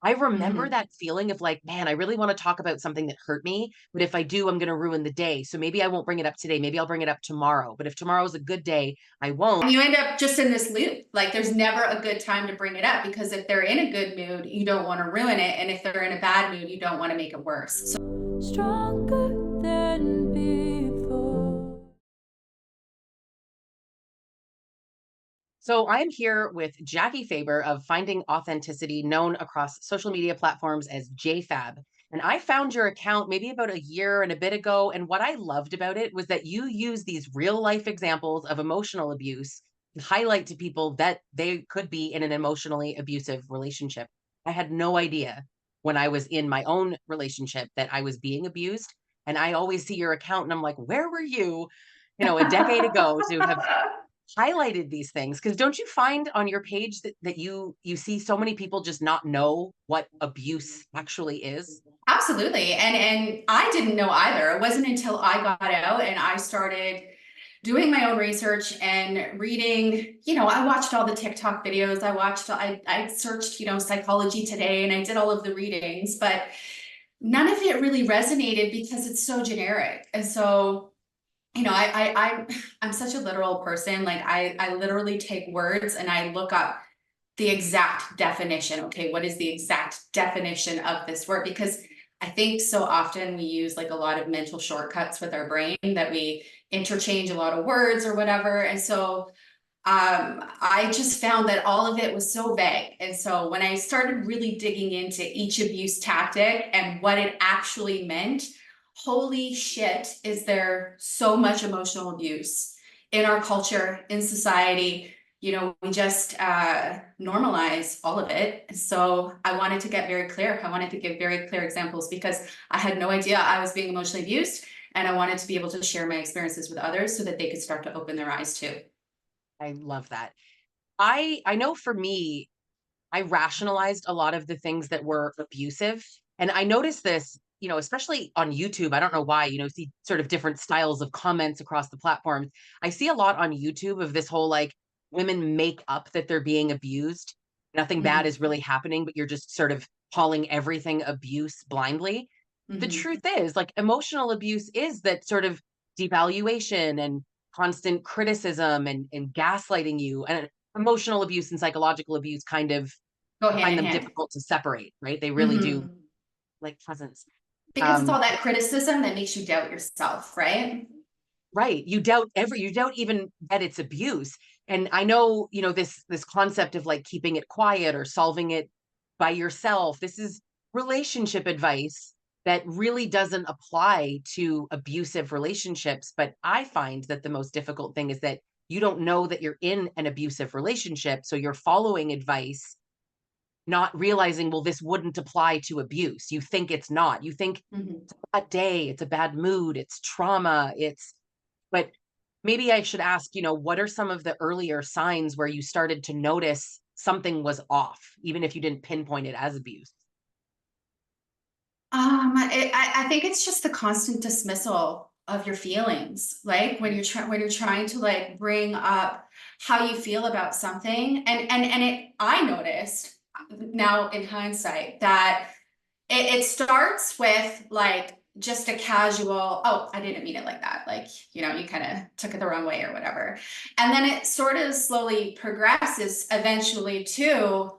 I remember Mhm. that feeling of like, man, I really want to talk about something that hurt me, but if I do, I'm going to ruin the day. So maybe I won't bring it up today. Maybe I'll bring it up tomorrow. But if tomorrow's a good day, I won't. And you end up just in this loop. Like there's never a good time to bring it up because if they're in a good mood, you don't want to ruin it. And if they're in a bad mood, you don't want to make it worse. So Stronger than before. So I'm here with Jackie Faber of Finding Authenticity, known across social media platforms as JFab. And I found your account maybe about a year and a bit ago. And what I loved about it was that you use these real life examples of emotional abuse to highlight to people that they could be in an emotionally abusive relationship. I had no idea when I was in my own relationship that I was being abused. And I always see your account and I'm like, where were you, a decade ago to have highlighted these things? Because don't you find on your page that you see so many people just not know what abuse actually is? absolutely. And I didn't know either. It wasn't until I got out and I started doing my own research and reading, I watched all the TikTok videos. I searched, psychology today and I did all of the readings, but none of it really resonated because it's so generic. And so, I'm such a literal person. Like I literally take words and I look up the exact definition. Okay, what is the exact definition of this word? Because I think so often we use like a lot of mental shortcuts with our brain that we interchange a lot of words or whatever. And so I just found that all of it was so vague. And so when I started really digging into each abuse tactic and what it actually meant, holy shit, is there so much emotional abuse in our culture, in society. We just normalize all of it. So I wanted to get very clear. I wanted to give very clear examples because I had no idea I was being emotionally abused. And I wanted to be able to share my experiences with others so that they could start to open their eyes too. I love that. I know for me, I rationalized a lot of the things that were abusive. And I noticed this, especially on YouTube. I don't know why, see sort of different styles of comments across the platforms. I see a lot on YouTube of this whole like women make up that they're being abused. Nothing bad Mhm. is really happening, but you're just sort of calling everything abuse blindly. The Mhm. truth is, like, emotional abuse is that sort of devaluation and constant criticism and gaslighting you. And emotional abuse and psychological abuse kind of, Go I hand find in them hand. difficult to separate, right? They really do, Mhm. like presence. Because it's Um, all that criticism that makes you doubt yourself, right? right. You doubt even that it's abuse. And I know, this concept of like keeping it quiet or solving it by yourself. This is relationship advice that really doesn't apply to abusive relationships. But I find that the most difficult thing is that you don't know that you're in an abusive relationship. So you're following advice, not realizing, well, this wouldn't apply to abuse. You think it's not. You think Mhm. it's a bad day, it's a bad mood, it's trauma, but maybe I should ask, what are some of the earlier signs where you started to notice something was off, even if you didn't pinpoint it as abuse? I think it's just the constant dismissal of your feelings, like when you're trying to like bring up how you feel about something, I noticed now in hindsight that it starts with like just a casual, oh, I didn't mean it like that. Like, you kind of took it the wrong way or whatever. And then it sort of slowly progresses eventually to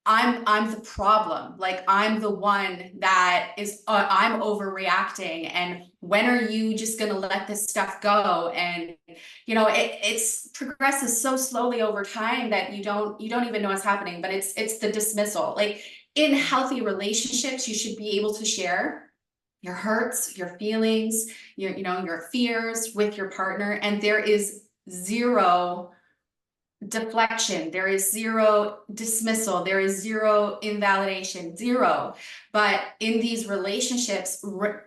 I'm the problem. Like I'm the one that is I'm overreacting and when are you just going to let this stuff go? And it's progresses so slowly over time that you don't even know what's happening, but it's the dismissal. Like in healthy relationships, you should be able to share your hurts, your feelings, your fears with your partner, and there is zero deflection, there is zero dismissal, there is zero invalidation, zero. But in these relationships,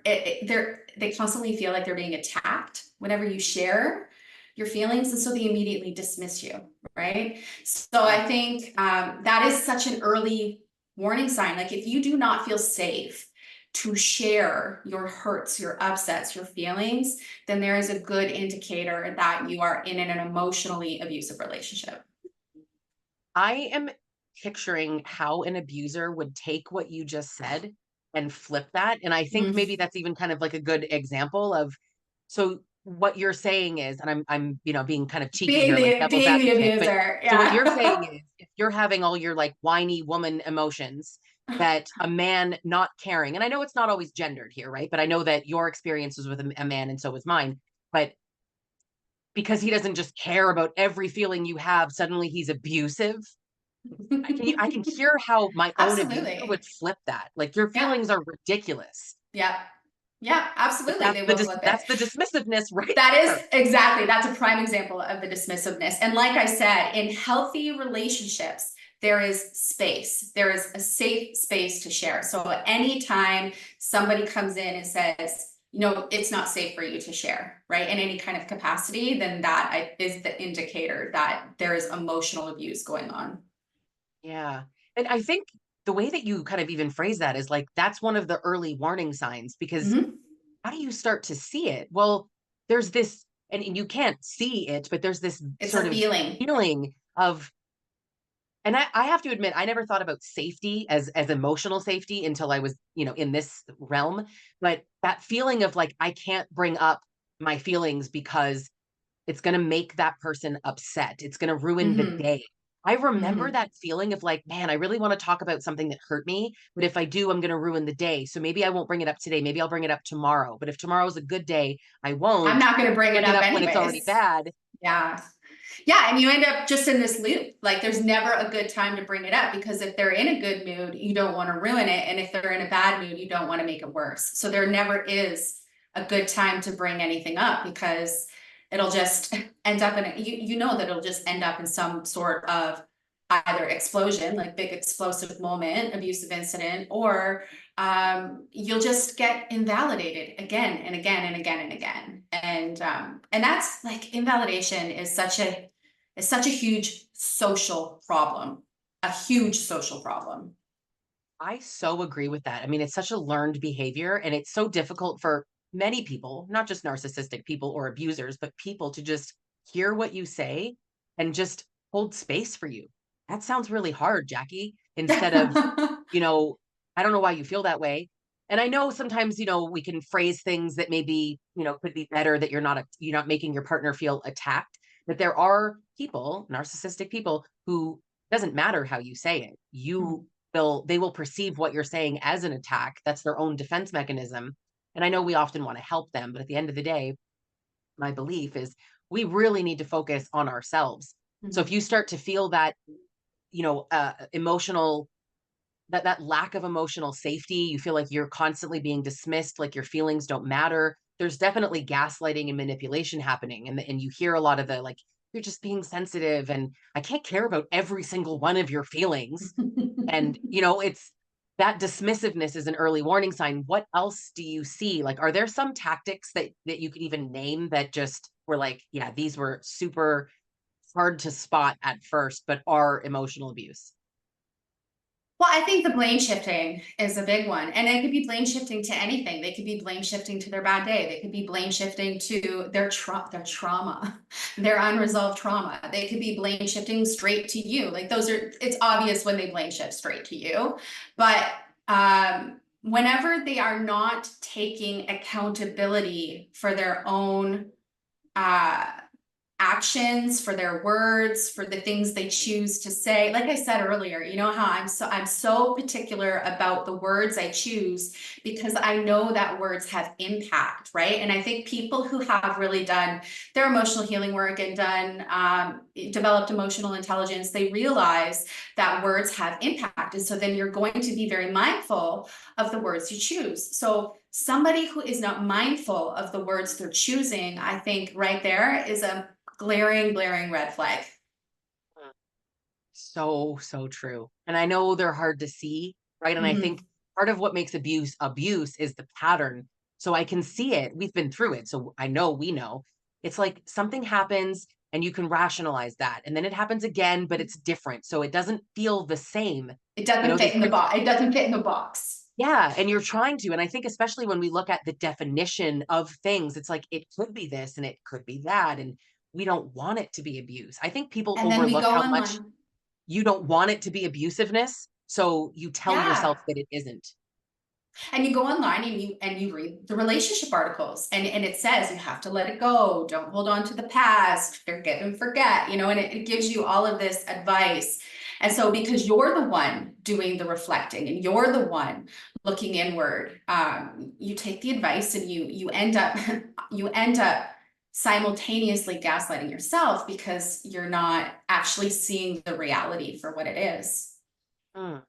they constantly feel like they're being attacked whenever you share your feelings, and so they immediately dismiss you, right? So Yeah. I think that is such an early warning sign. Like if you do not feel safe to share your hurts, your upsets, your feelings, then there is a good indicator that you are in an emotionally abusive relationship. I am picturing how an abuser would take what you just said and flip that. And I think Mm. maybe that's even kind of like a good example of, so what you're saying is, and I'm, being kind of cheeky here, like devil's Being the advocate, but abuser, so what you're saying yeah. is if you're having all your like whiny woman emotions, that a man not caring, and I know it's not always gendered here, right? But I know that your experience was with a man and so was mine. But because he doesn't just care about every feeling you have, suddenly he's abusive. I can hear how my own abuser would Absolutely. flip that. Like, your Yeah. feelings are ridiculous. Yeah. Yeah, But absolutely, they will flip it. that's the dismissiveness right That is there. exactly, that's a prime example of the dismissiveness. And like I said, in healthy relationships, there is space. There is a safe space to share. So anytime somebody comes in and says, it's not safe for you to share, right? In any kind of capacity, then is the indicator that there is emotional abuse going on. Yeah. And I think the way that you kind of even phrase that is like, that's one of the early warning signs, because Mhm. how do you start to see it? Well, there's this, and you can't see it, but there's this It's sort a of feeling. feeling of, and I have to admit, I never thought about safety as emotional safety until I was, in this realm. But that feeling of like, I can't bring up my feelings because it's going to make that person upset. It's going to ruin the Mhm. day. I remember Mhm. that feeling of like, man, I really want to talk about something that hurt me, but if I do, I'm going to ruin the day. So maybe I won't bring it up today. Maybe I'll bring it up tomorrow. But if tomorrow's a good day, I I'm won't not gonna bring it bring it up up when it's already anyways. bad. Yeah. Yeah, and you end up just in this loop. Like there's never a good time to bring it up because if they're in a good mood, you don't want to ruin it. And if they're in a bad mood, you don't want to make it worse. So there never is a good time to bring anything up because it'll just end up in you know that it'll just end up in some sort of either explosion, like big explosive moment, abusive incident, or you'll just get invalidated again and again and again and again. And that's like invalidation is such a huge social problem, a huge social problem. I so agree with that. I mean, it's such a learned behavior, and it's so difficult for many people, not just narcissistic people or abusers, but people to just hear what you say and just hold space for you. That sounds really hard, Jackie, instead of, you know, I don't know why you feel that way. And I know sometimes, we can phrase things that maybe, could be better, that you're not making your partner feel attacked. But there are people, narcissistic people, who doesn't matter how you say it. They will perceive what you're saying as an attack. That's their own defense mechanism. And I know we often want to help them, but at the end of the day, my belief is we really need to focus on ourselves. So if Mhm. you start to feel that, emotional, that lack of emotional safety, you feel like you're constantly being dismissed, like your feelings don't matter. There's definitely gaslighting and manipulation happening, and you hear a lot of the like, you're just being sensitive, and I can't care about every single one of your feelings. And, it's that dismissiveness is an early warning sign. What else do you see? Like, are there some tactics that you could even name that just were like, yeah, these were super hard to spot at first, but are emotional abuse? Well, I think the blame shifting is a big one. And it could be blame shifting to anything. They could be blame shifting to their bad day. They could be blame shifting to their trauma, their unresolved trauma. They could be blame shifting straight to you. Like it's obvious when they blame shift straight to you. But whenever they are not taking accountability for their own uh actions, for their words, for the things they choose to say. Like I said earlier, you know how I'm so particular about the words I choose because I know that words have impact, right? And I think people who have really done their emotional healing work and done developed emotional intelligence, they realize that words have impact. And so then you're going to be very mindful of the words you choose. So somebody who is not mindful of the words they're choosing, I think right there is a glaring red flag. So, so true. And I know they're hard to see, right? And I think Mhm. part of what makes abuse is the pattern. So I can see it. We've been through it. So I know we know. It's like something happens and you can rationalize that. And then it happens again, but it's different. So it doesn't feel the same. It doesn't They fit in the keep, box. It doesn't fit in the box. yeah. And you're trying to. And I think especially when we look at the definition of things, it's like it could be this and it could be that. And we don't want it to be abuse. I think people And then we overlook go how much online. you don't want it to be abusiveness, so you tell Yeah. yourself that it isn't. And you go online and you read the relationship articles, and it says you have to let it go, don't hold on to the past, forgive and forget, and it gives you all of this advice. And so because you're the one doing the reflecting and you're the one looking inward, you take the advice and you end up you end up simultaneously gaslighting yourself because you're not actually seeing the reality for what it is. Mm.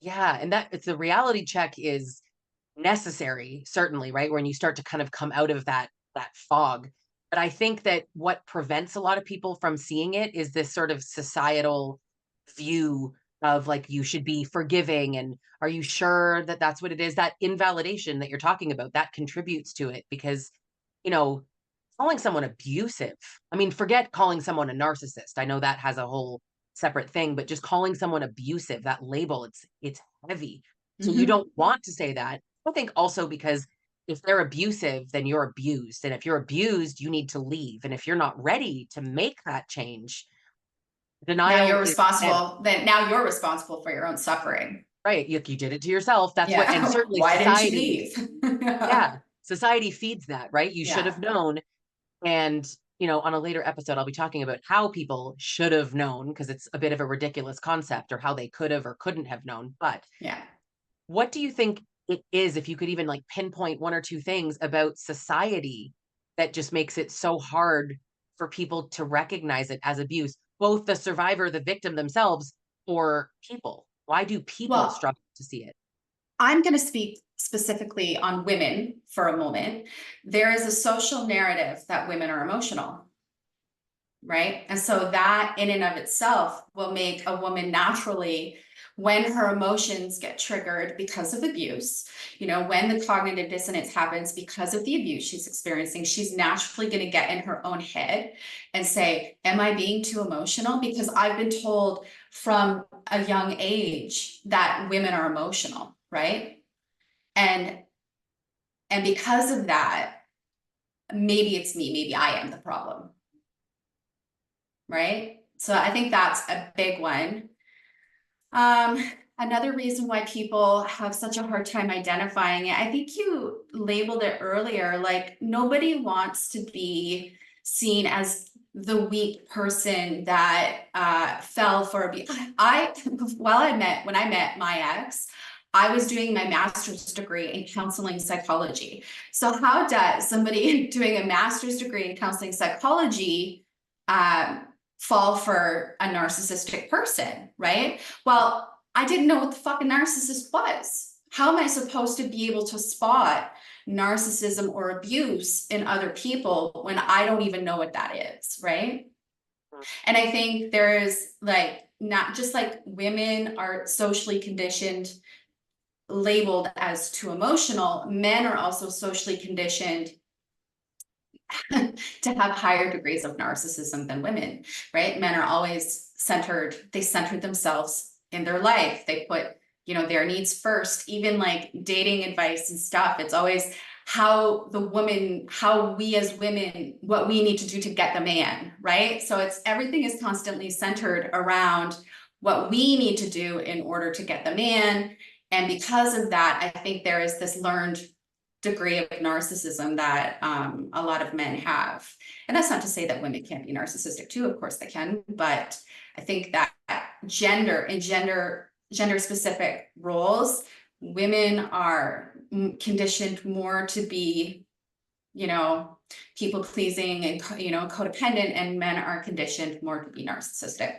Yeah, and that it's a reality check is necessary, certainly, right? When you start to kind of come out of that fog. But I think that what prevents a lot of people from seeing it is this sort of societal view of like you should be forgiving and are you sure that that's what it is? That invalidation that you're talking about that contributes to it because you know calling someone abusive. I mean, forget calling someone a narcissist. I know that has a whole separate thing, but just calling someone abusive, that label, it's heavy. So you Mhm. don't want to say that. I think also because if they're abusive, then you're abused. And if you're abused, you need to leave. And if you're not ready to make that change, Now denial you're is better, responsible. Then now you're responsible for your own suffering. right? You did it to yourself. That's what, and Yeah. certainly Why didn't you society, leave? yeah, society feeds that, right? You should Yeah. have known. And, on a later episode, I'll be talking about how people should have known because it's a bit of a ridiculous concept or how they could have or couldn't have known. But Yeah. what do you think it is, if you could even like pinpoint one or two things about society that just makes it so hard for people to recognize it as abuse, both the survivor, the victim themselves, or people? Why do people Well, struggle to see it? I'm going to speak specifically on women for a moment. There is a social narrative that women are emotional, right? And so that in and of itself will make a woman naturally, when her emotions get triggered because of abuse, when the cognitive dissonance happens because of the abuse she's experiencing, she's naturally going to get in her own head and say, am I being too emotional? Because I've been told from a young age that women are emotional, right? And because of that, maybe it's me, maybe I am the problem, right? So I think that's a big one. Another reason why people have such a hard time identifying it, I think you labeled it earlier, like nobody wants to be seen as the weak person that fell for abuse. When I met my ex, I was doing my master's degree in counseling psychology. So how does somebody doing a master's degree in counseling psychology um, fall for a narcissistic person, right? Well, I didn't know what the fucking narcissist was. How am I supposed to be able to spot narcissism or abuse in other people when I don't even know what that is, right? And I think there's like, not just like women are socially conditioned, labeled as too emotional, men are also socially conditioned to have higher degrees of narcissism than women, right? Men are always they centered themselves in their life. They put, their needs first, even like dating advice and stuff. It's always how we as women, what we need to do to get the man, right? So everything is constantly centered around what we need to do in order to get the man. And because of that, I think there is this learned degree of narcissism that a lot of men have. And that's not to say that women can't be narcissistic too, of course they can, but I think that gender specific roles, women are conditioned more to be, people pleasing and, codependent, and men are conditioned more to be narcissistic.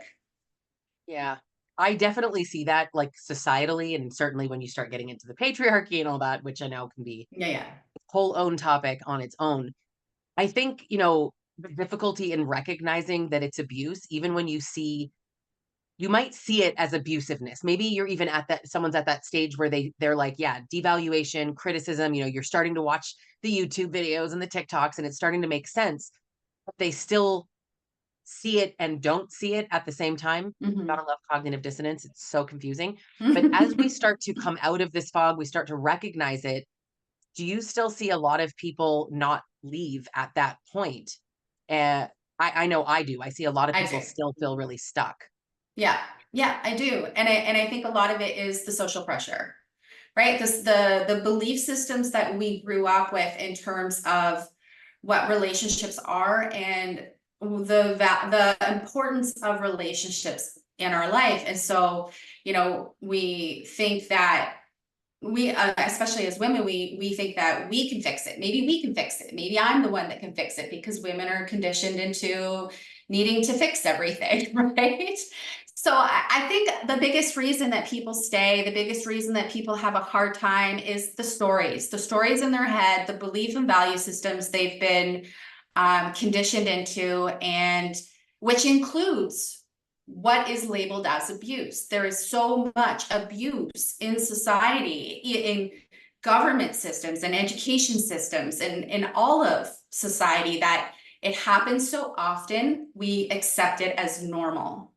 Yeah. I definitely see that like societally and certainly when you start getting into the patriarchy and all that, which I know can be Yeah, yeah. a whole own topic on its own. I think, the difficulty in recognizing that it's abuse, even when you might see it as abusiveness. Maybe you're even someone's at that stage where they're like, yeah, devaluation, criticism, you're starting to watch the YouTube videos and the TikToks and it's starting to make sense, but they still see it and don't see it at the same time. Gotta love cognitive dissonance. It's so confusing. But as we Mhm. start to come out of this fog, we start to recognize it. Do you still see a lot of people not leave at that point? Uh, I know I do. I see a lot of I people do. still feel really stuck. Yeah. Yeah, I do. And I think a lot of it is the social pressure, right? The belief systems that we grew up with in terms of what relationships are and the importance of relationships in our life. And so, we think that we especially as women, we think that we can fix it. Maybe we can fix it. Maybe I'm the one that can fix it, because women are conditioned into needing to fix everything, right? So I think the biggest reason that people stay, the biggest reason that people have a hard time is the stories in their head, the belief and value systems they've been conditioned into, and which includes what is labeled as abuse. There is so much abuse in society, in government systems and education systems, and in all of society, that it happens so often, we accept it as normal.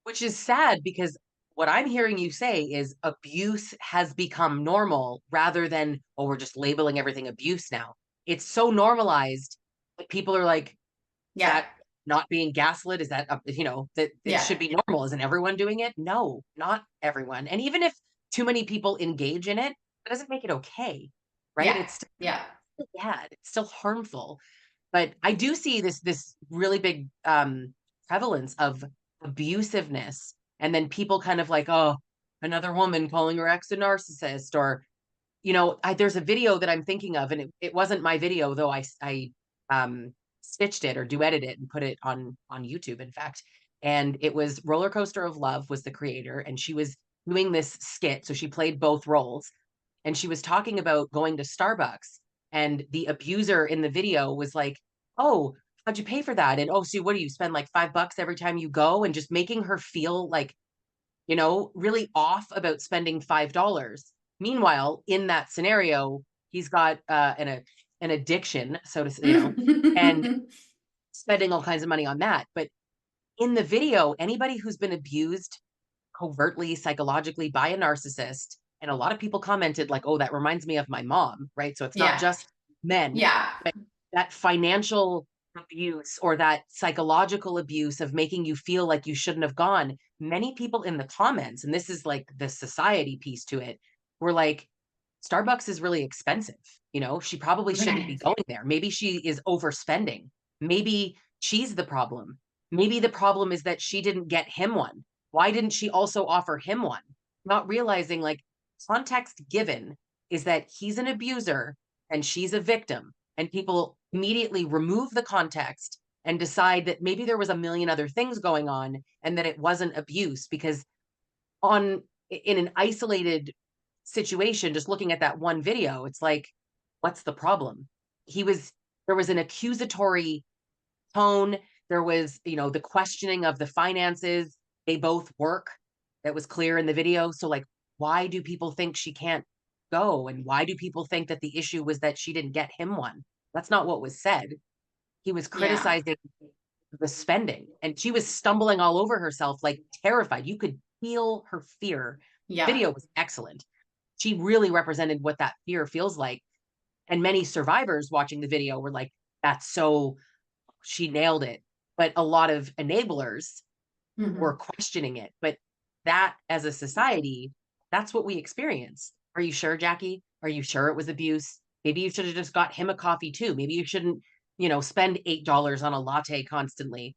Which is sad because what I'm hearing you say is abuse has become normal rather than, oh, we're just labeling everything abuse now. It's so normalized that people are like, is Yeah, that not being gaslit? Is that, that it yeah, should be normal? Isn't everyone doing it? No, not everyone. And even if too many people engage in it, that doesn't make it okay, right? yeah, It's still yeah. bad. It's still harmful. But I do see this really big prevalence of abusiveness, and then people kind of like, oh, another woman calling her ex a narcissist, or there's a video that I'm thinking of, and it wasn't my video, though I stitched it or duetted it and put it on YouTube, in fact. And it was Roller Coaster of Love was the creator, and she was doing this skit, so she played both roles, and she was talking about going to Starbucks, and the abuser in the video was like, "Oh, how'd you pay for that?" And, "Oh, so what do you spend like $5 every time you go?" And just making her feel like, really off about spending $5. Meanwhile, in that scenario, he's got an addiction, so to say, and spending all kinds of money on that. But in the video, anybody who's been abused covertly, psychologically by a narcissist, and a lot of people commented like, "Oh, that reminds me of my mom," right? So it's not Yeah, just men, yeah, but that financial abuse or that psychological abuse of making you feel like you shouldn't have gone. Many people in the comments, and this is like the society piece to it, were like, Starbucks is really expensive. She probably shouldn't be right. going there. Maybe she is overspending. Maybe she's the problem. Maybe the problem is that she didn't get him one. Why didn't she also offer him one? Not realizing, like, context given is that he's an abuser and she's a victim. And people immediately remove the context and decide that maybe there was a million other things going on and that it wasn't abuse, because on in an isolated situation, just looking at that one video, it's like, what's the problem? He was There was an accusatory tone. There was, the questioning of the finances. They both work. That was clear in the video. So, like, why do people think she can't go? And why do people think that the issue was that she didn't get him one? That's not what was said. He was Yeah, criticizing the spending, and she was stumbling all over herself, like terrified. You could feel her fear. yeah, Video was excellent. She really represented what that fear feels like. And many survivors watching the video were like, that's so, she nailed it. But a lot of enablers were mhm. questioning it. But that, as a society, that's what we experience. Are you sure, Jackie? Are you sure it was abuse? Maybe you should have just got him a coffee too. Maybe you shouldn't, spend $8 on a latte constantly.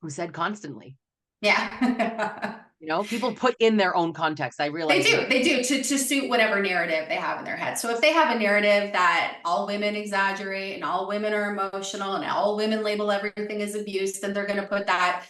Who said constantly? Yeah. People put in their own context. I They realize, do, like, they do, to suit whatever narrative they have in their head. So if they have a narrative that all women exaggerate and all women are emotional and all women label everything as abuse, then they're gonna put that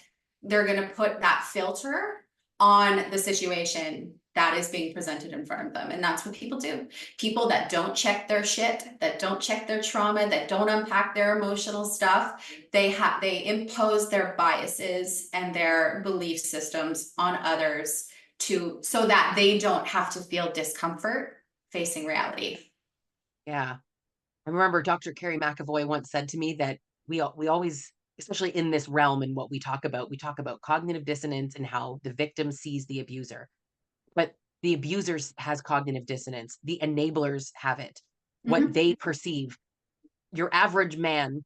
filter on the situation that is being presented in front of them. And that's what people do. People that don't check their shit, that don't check their trauma, that don't unpack their emotional stuff, they impose their biases and their belief systems on others, so that they don't have to feel discomfort facing reality. yeah. I remember Dr. Carrie McAvoy once said to me that we always, especially in this realm and what we talk about cognitive dissonance and how the victim sees the abuser. But the abusers has cognitive dissonance. The enablers have it. What Mhm. they perceive. Your average man,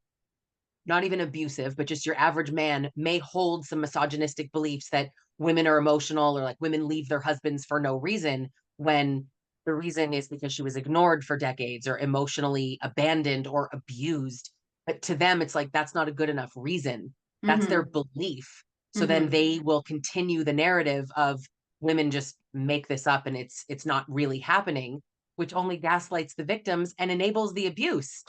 not even abusive, but just your average man may hold some misogynistic beliefs that, women are emotional, or like women leave their husbands for no reason, when the reason is because she was ignored for decades or emotionally abandoned or abused. But to them, it's like that's not a good enough reason. That's their Mm-hmm. belief. So then Mm-hmm. they will continue the narrative of women just make this up and it's not really happening, which only gaslights the victims and enables the abuse.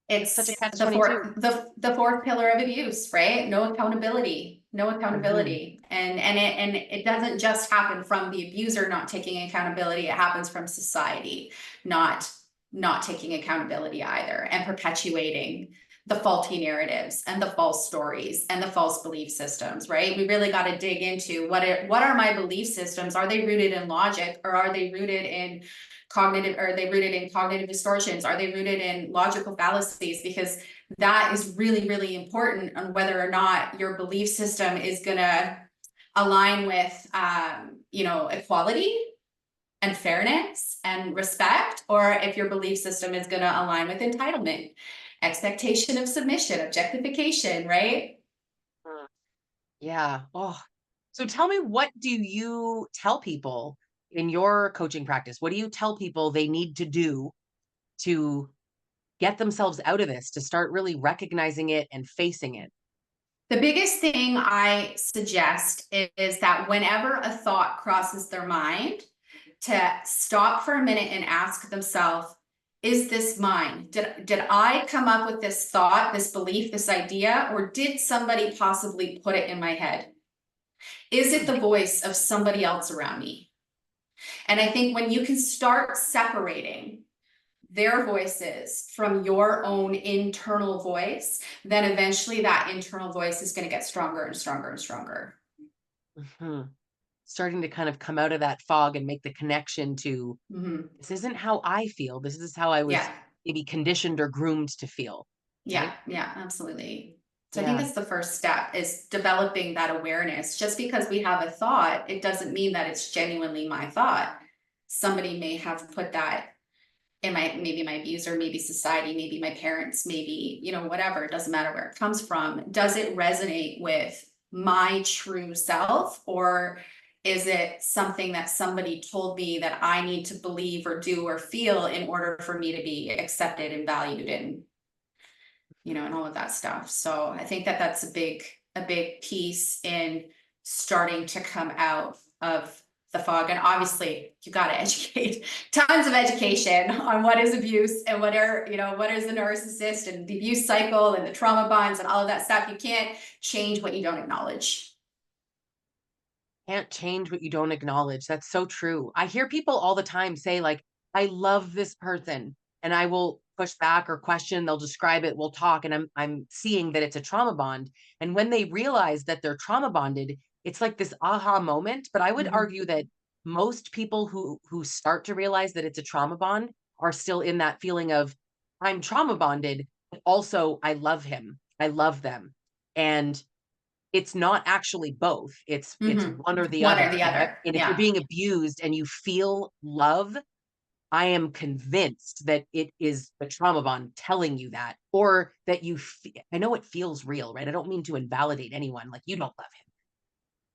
It's such a It's catch 22. the fourth pillar of abuse, right? No accountability, no Mhm. accountability. And it doesn't just happen from the abuser not taking accountability. It happens from society not taking accountability either, and perpetuating the faulty narratives and the false stories and the false belief systems, right? We really got to dig into what are my belief systems? Are they rooted in logic, or are they rooted in cognitive, are they rooted in cognitive distortions? Are they rooted in logical fallacies? Because that is really, really important on whether or not your belief system is going to align with, equality and fairness and respect, or if your belief system is going to align with entitlement, expectation of submission, objectification, right? Mm. Yeah. Oh, so tell me, what do you tell people in your coaching practice? What do you tell people they need to do to get themselves out of this, to start really recognizing it and facing it? The biggest thing I suggest is that whenever a thought crosses their mind, to stop for a minute and ask themselves, is this mine? Did I come up with this thought, this belief, this idea, or did somebody possibly put it in my head? Is it the voice of somebody else around me? And I think when you can start separating their voices from your own internal voice, then eventually that internal voice is going to get stronger and stronger and stronger. Mhm. Starting to kind of come out of that fog and make the connection to, Mm-hmm. this isn't how I feel. This is how I was Yeah. maybe conditioned or groomed to feel. Yeah, Right? yeah, absolutely. So I think Yeah. that's the first step, is developing that awareness. Just because we have a thought, it doesn't mean that it's genuinely my thought. Somebody may have put that in maybe my abuser, maybe society, maybe my parents, maybe, whatever. It doesn't matter where it comes from. Does it resonate with my true self, or is it something that somebody told me that I need to believe or do or feel in order for me to be accepted and valued, and all of that stuff. So I think that that's a big piece in starting to come out of the fog. And obviously you got to educate, tons of education on what is abuse and what is the narcissist and the abuse cycle and the trauma bonds and all of that stuff. You can't change what you don't acknowledge. Can't change what you don't acknowledge. That's so true. I hear people all the time say, like, I love this person. And I will push back or question, they'll describe it, we'll talk, and I'm seeing that it's a trauma bond. And when they realize that they're trauma bonded, it's like this aha moment. But I would Mhm. argue that most people who start to realize that it's a trauma bond are still in that feeling of, I'm trauma bonded, but also I love him. I love them. And it's not actually both. It's Mhm. one or the One or other. the other. And if you're Yeah. being abused and you feel love, I am convinced that it is the trauma bond telling you that, or that I know it feels real, right? I don't mean to invalidate anyone. Like, you don't love him.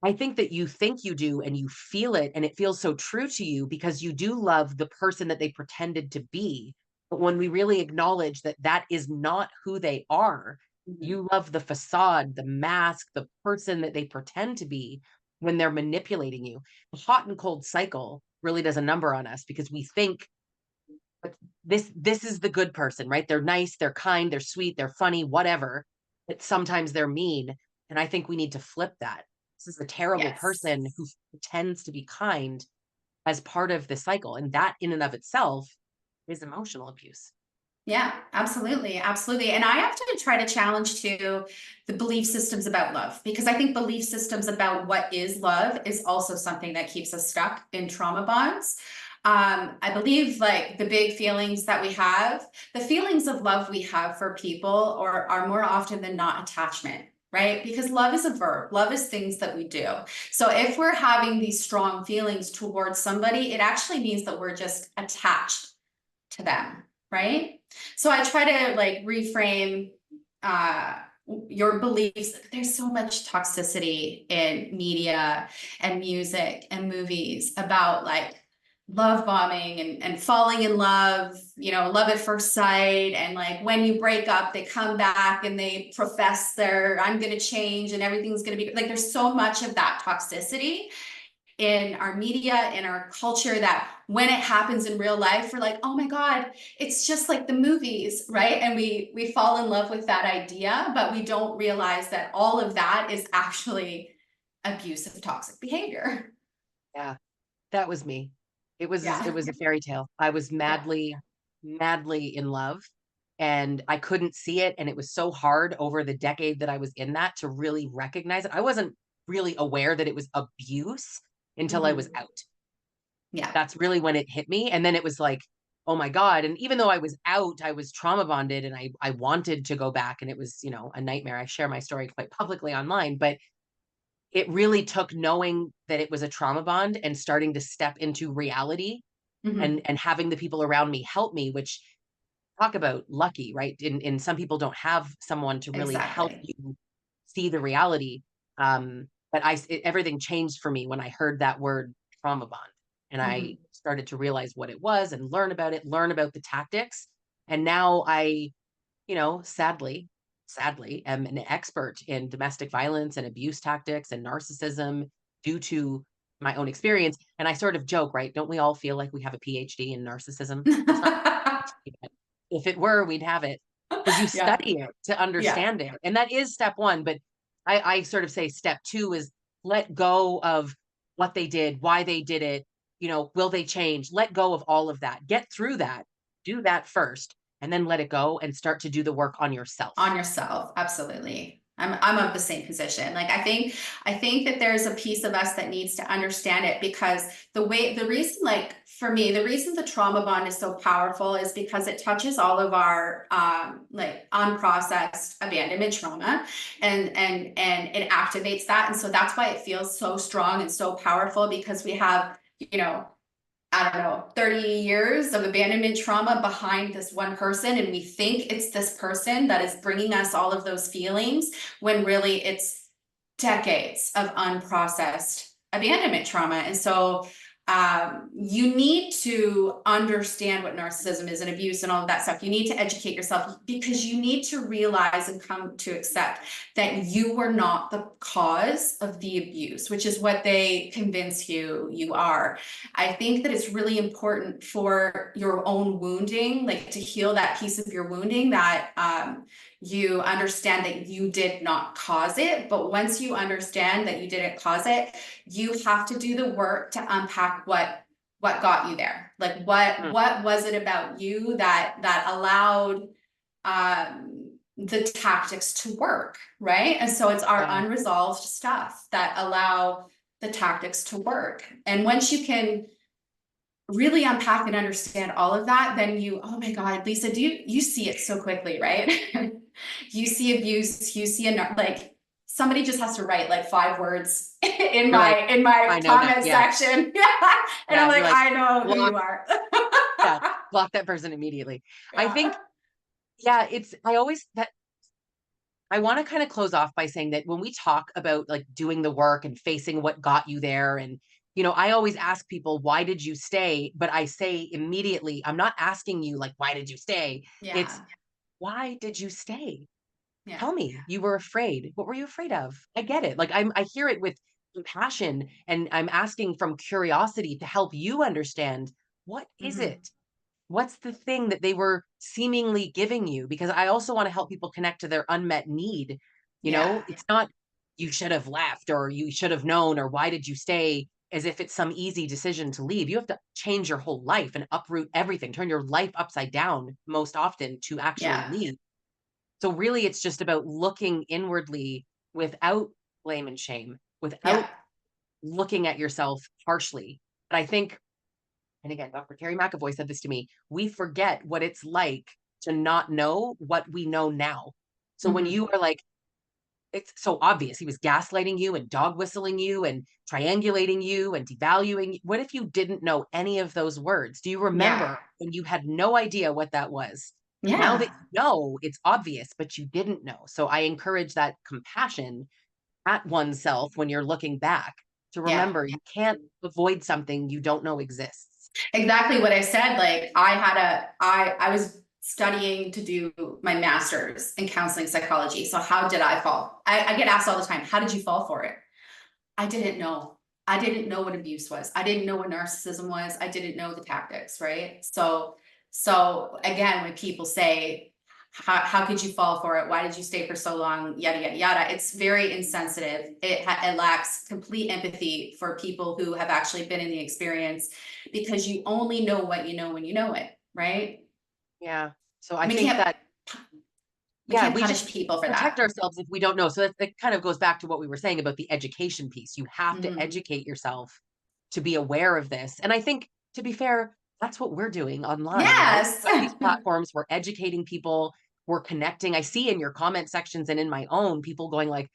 I think you do, and you feel it, and it feels so true to you because you do love the person that they pretended to be. But when we really acknowledge that that is not who they are, Mhm. you love the facade, the mask, the person that they pretend to be when they're manipulating you. The hot and cold cycle really does a number on us because we think, but this is the good person, right? They're nice, they're kind, they're sweet, they're funny, whatever. But sometimes they're mean, and I think we need to flip that. This is a terrible Yes. person who pretends to be kind as part of the cycle, and that in and of itself is emotional abuse. Yeah, absolutely. Absolutely. And I have to try to challenge to the belief systems about love, because I think belief systems about what is love is also something that keeps us stuck in trauma bonds. I believe like the big feelings that we have, the feelings of love we have for people, or are more often than not attachment, right? Because love is a verb, love is things that we do. So if we're having these strong feelings towards somebody, it actually means that we're just attached to them, right? So I try to like reframe your beliefs. There's so much toxicity in media and music and movies about like love bombing and falling in love, you know, love at first sight. And like when you break up, they come back and they profess their, I'm going to change and everything's going to be like, there's so much of that toxicity in our media, in our culture, that when it happens in real life, we're like, oh my God, it's just like the movies, right? And we fall in love with that idea, but we don't realize that all of that is actually abusive, toxic behavior. Yeah, that was me. It Yeah. was a fairy tale. I was Yeah. madly in love, and I couldn't see it, and it was so hard over the decade that I was in that to really recognize it. I wasn't really aware that it was abuse until I was Hmm. out. Yeah. That's really when it hit me, and then it was like, "Oh my god," and even though I was out, I was trauma bonded, and I wanted to go back, and it was, you know, a nightmare. I share my story quite publicly online, but it really took knowing that it was a trauma bond and starting to step into reality, Hmm. and having the people around me help me, which, talk about lucky, right? And some people don't have someone to really help Exactly. you see the reality. But everything changed for me when I heard that word trauma bond, and I Hmm. started to realize what it was and learn about it, learn about the tactics. And now I, you know, sadly, am an expert in domestic violence and abuse tactics and narcissism due to my own experience. And I sort of joke, right? Don't we all feel like we have a PhD in narcissism? It's not a PhD, but if it were, we'd have it, because you Yeah. study it to Yeah. understand it. And that is step one. But I sort of say step two is let go of what they did, why they did it, you know, will they change? Let go of all of that. Get through that. Do that first, and then let it go and start to do the work on yourself. On yourself, absolutely. I'm of the same position. Like I think that there's a piece of us that needs to understand it, because the reason, like for me, the reason the trauma bond is so powerful is because it touches all of our like unprocessed abandonment trauma, and it activates that. And so that's why it feels so strong and so powerful, because we have, you know, I don't know, 30 years of abandonment trauma behind this one person. And we think it's this person that is bringing us all of those feelings, when really it's decades of unprocessed abandonment trauma. And so you need to understand what narcissism is and abuse and all of that stuff. You need to educate yourself, because you need to realize and come to accept that you were not the cause of the abuse, which is what they convince you are. I think that it's really important for your own wounding, like to heal that piece of your wounding, that you understand that you did not cause it. But once you understand that you didn't cause it, you have to do the work to unpack what got you there. Like Mm, what was it about you that allowed the tactics to work, right? And so it's our yeah, unresolved stuff that allow the tactics to work. And once you can really unpack and understand all of that, then you, oh my God, Lisa, you see it so quickly, right? You see abuse, you see like somebody just has to write like 5 words in you're like, my I know that. comment Yeah, section. And I'm yeah. You're like, like, I know who block. you are. Yeah, block that person immediately. I Yeah. think, yeah, it's. I always that I want to kind of close off by saying that when we talk about like doing the work and facing what got you there, and you know, I always ask people, why did you stay? But I say immediately, I'm not asking you like, why did you stay? It's, Yeah. why did you stay? Yeah. Tell me, you were afraid. What were you afraid of? I get it. Like I hear it with compassion, and I'm asking from curiosity to help you understand, what is Hmm. it? What's the thing that they were seemingly giving you? Because I also want to help people connect to their unmet need. You Yeah. know, it's not you should have left or you should have known or why did you stay, as if it's some easy decision to leave. You have to change your whole life and uproot everything, turn your life upside down most often to actually Yeah. leave. So really it's just about looking inwardly without blame and shame, Yeah. without looking at yourself harshly. But I think, and again, Dr. Terry McAvoy said this to me, we forget what it's like to not know what we know now. So when Hmm. you are like, it's so obvious he was gaslighting you and dog whistling you and triangulating you and devaluing. What if you didn't know any of those words? Do you Yeah. remember when you had no idea what that was? Now that Yeah. you know, it's obvious, but you didn't know. So I encourage that compassion at oneself when you're looking back to Yeah. remember you can't avoid something you don't know exists. Exactly what I said. Like I was studying to do my master's in counseling psychology. So how did I fall? I get asked all the time, how did you fall for it? I didn't know. I didn't know what abuse was. I didn't know what narcissism was. I didn't know the tactics, right? So again, when people say, how could you fall for it? Why did you stay for so long? Yada, yada, yada. It's very insensitive. It lacks complete empathy for people who have actually been in the experience because you only know what you know when you know it, right? Yeah. So I We think can't that, we yeah, can't we just punish people for protect that. ourselves if we don't know. So that kind of goes back to what we were saying about the education piece. You have to Mhm. educate yourself to be aware of this. And I think, to be fair, that's what we're doing online. You know, we Yes. have these platforms, we're educating people, we're connecting. I see in your comment sections and in my own people going like,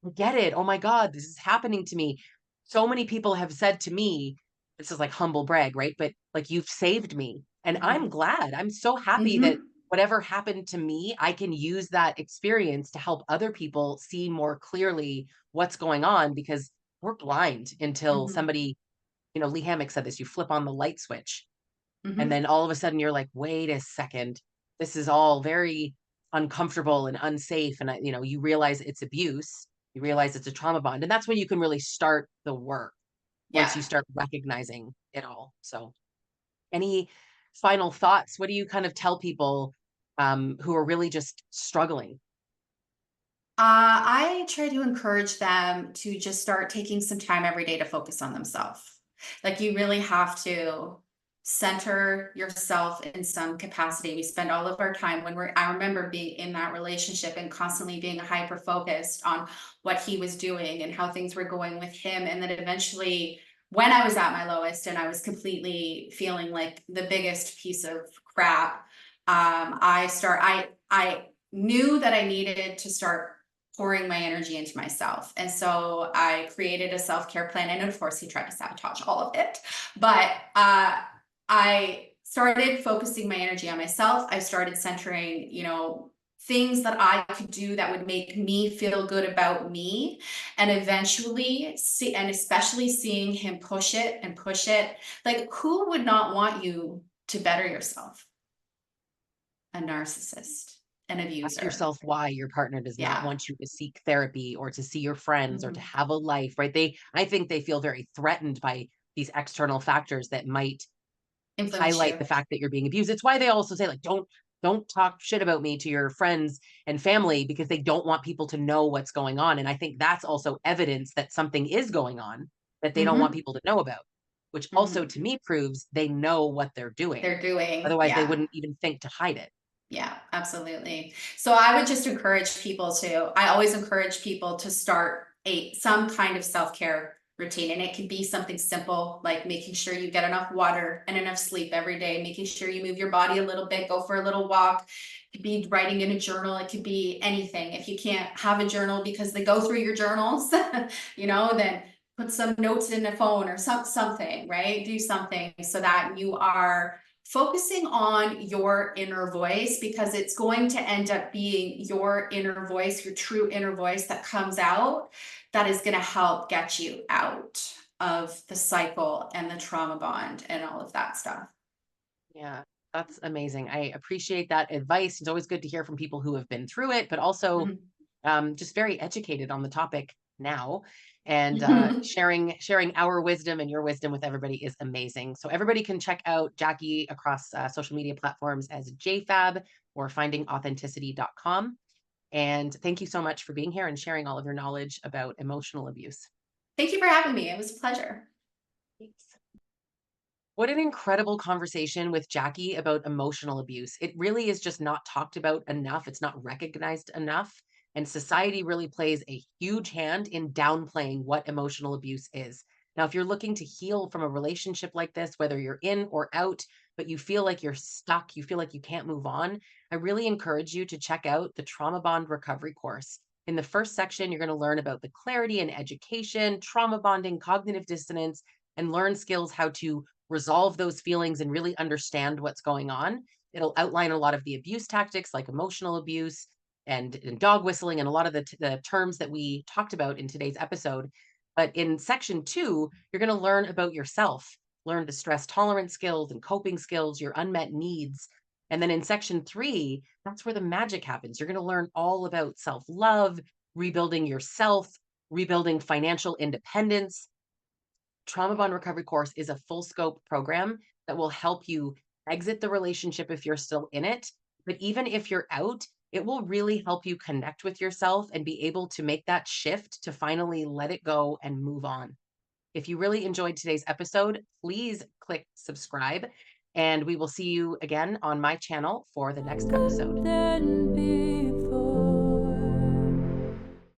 "I get it. Oh my God, this is happening to me." So many people have said to me, this is like humble brag, right? But like, you've saved me. And I'm Mhm. glad. I'm so happy that Mhm. whatever happened to me, I can use that experience to help other people see more clearly what's going on because we're blind until Mhm. somebody, you know, Lee Hammock said this, you flip on the light switch and Mhm. then all of a sudden you're like, wait a second, this is all very uncomfortable and unsafe. And, you know, you realize it's abuse, you realize it's a trauma bond. And that's when you can really start the work once Yeah. you start recognizing it all. So, any final thoughts? What do you kind of tell people who are really just struggling? I try to encourage them to just start taking some time every day to focus on themselves. Like you really have to center yourself in some capacity. We spend all of our time when I remember being in that relationship and constantly being hyper focused on what he was doing and how things were going with him. And then eventually, when I was at my lowest and I was completely feeling like the biggest piece of crap, I knew that I needed to start pouring my energy into myself. And so I created a self-care plan. And of course, he tried to sabotage all of it. But I started focusing my energy on myself. I started centering, things that I could do that would make me feel good about me. And eventually see, and especially seeing him push it and push it. Like, who would not want you to better yourself? A narcissist, an Ask abuser. yourself why your partner does not Yeah. want you to seek therapy or to see your friends or to Mhm. have a life, right? I think they feel very threatened by these external factors that might Influence highlight the you. fact that you're being abused. It's why they also say like, don't talk shit about me to your friends and family because they don't want people to know what's going on. And I think that's also evidence that something is going on that they don't want Mhm. people to know about, which also Mhm. to me proves they know what they're doing. They're doing, Otherwise, they yeah. wouldn't even think to hide it. Yeah, absolutely. So I would just encourage people to I always encourage people to start some kind of self-care routine. And it can be something simple like making sure you get enough water and enough sleep every day, making sure you move your body a little bit, go for a little walk. It could be writing in a journal, it could be anything. If you can't have a journal because they go through your journals, then put some notes in the phone or something, right? Do something so that you are focusing on your inner voice because it's going to end up being your inner voice, your true inner voice that comes out that is going to help get you out of the cycle and the trauma bond and all of that stuff. Yeah, that's amazing. I appreciate that advice. It's always good to hear from people who have been through it, but also just very educated on the topic now. And Mhm. sharing our wisdom and your wisdom with everybody is amazing. So everybody can check out Jackie across social media platforms as JFab or findingauthenticity.com. And thank you so much for being here and sharing all of your knowledge about emotional abuse. Thank you for having me. It was a pleasure. Thanks. What an incredible conversation with Jackie about emotional abuse. It really is just not talked about enough. It's not recognized enough. And society really plays a huge hand in downplaying what emotional abuse is. Now, if you're looking to heal from a relationship like this, whether you're in or out, but you feel like you're stuck, you feel like you can't move on, I really encourage you to check out the Trauma Bond Recovery course. In the first section, you're going to learn about the clarity and education, trauma bonding, cognitive dissonance, and learn skills how to resolve those feelings and really understand what's going on. It'll outline a lot of the abuse tactics like emotional abuse and dog whistling and a lot of the terms that we talked about in today's episode. But in section 2, you're going to learn about yourself, learn the stress tolerance skills and coping skills, your unmet needs. And then in section 3, that's where the magic happens. You're going to learn all about self love, rebuilding yourself, rebuilding financial independence. Trauma Bond Recovery course is a full scope program that will help you exit the relationship if you're still in it. But even if you're out, it will really help you connect with yourself and be able to make that shift to finally let it go and move on. If you really enjoyed today's episode, please click subscribe, and we will see you again on my channel for the next episode. than before.